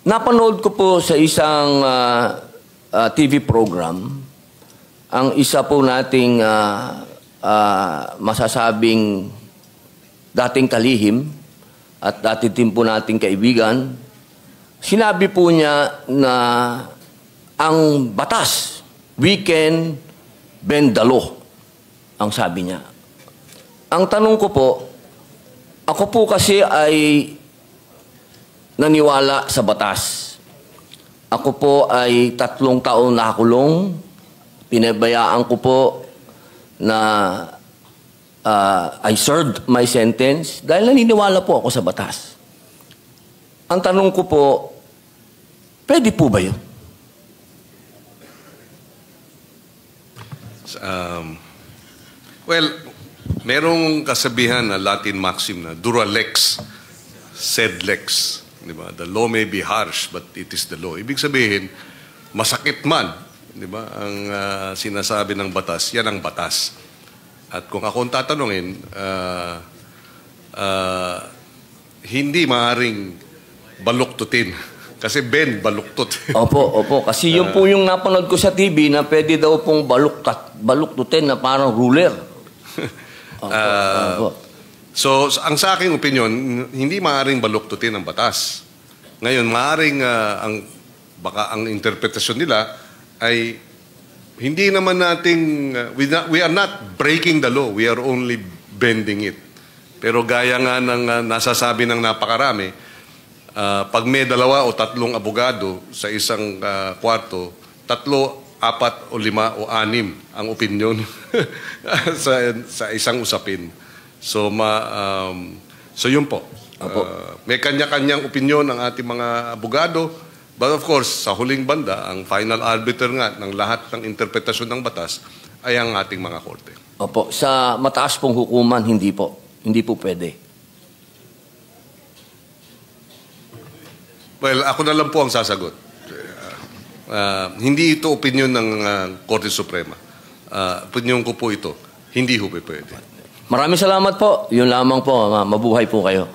Napanood ko po sa isang TV program, ang isa po nating masasabing dating kalihim at dati din po nating kaibigan, sinabi po niya na ang batas, we can bend the law, ang sabi niya. Ang tanong ko po, ako po kasi ay naniwala sa batas. Ako po ay 3 taon nakakulong. Pinabayaan ko po na I served my sentence dahil naniniwala po ako sa batas. Ang tanong ko po, pwede po ba yun? Well, merong kasabihan na Latin maxim na dura lex, sed lex. Diba? The law may be harsh, but it is the law. Ibig sabihin, masakit man, diba? Ang sinasabi ng batas, yan ang batas. At kung akong tatanungin, hindi maaaring baluktutin. Kasi Ben, baluktot. Opo. Kasi yun po yung napanood ko sa TV na pwede daw pong baluktutin na parang ruler. Opo. So, ang sa aking opinion, hindi maaaring baluktutin ang batas. Ngayon, maaaring baka ang interpretasyon nila ay hindi naman nating, we are not breaking the law, we are only bending it. Pero gaya nga ng nasasabi ng napakarami, pag may 2 o 3 abogado sa isang kwarto, 3, 4 o 5 o 6 ang opinyon sa isang usapin. So, so yun po. May kanya-kanyang opinyon ng ating mga abogado. But of course, sa huling banda, ang final arbiter nga ng lahat ng interpretasyon ng batas ay ang ating mga korte. Opo. Sa mataas pong hukuman, hindi po. Hindi po pwede. Well, ako na lang po ang sasagot. Hindi ito opinyon ng Korte Suprema. Opinyon ko po ito. Hindi ho pwede. Maraming salamat po. Yun lamang po. Mabuhay po kayo.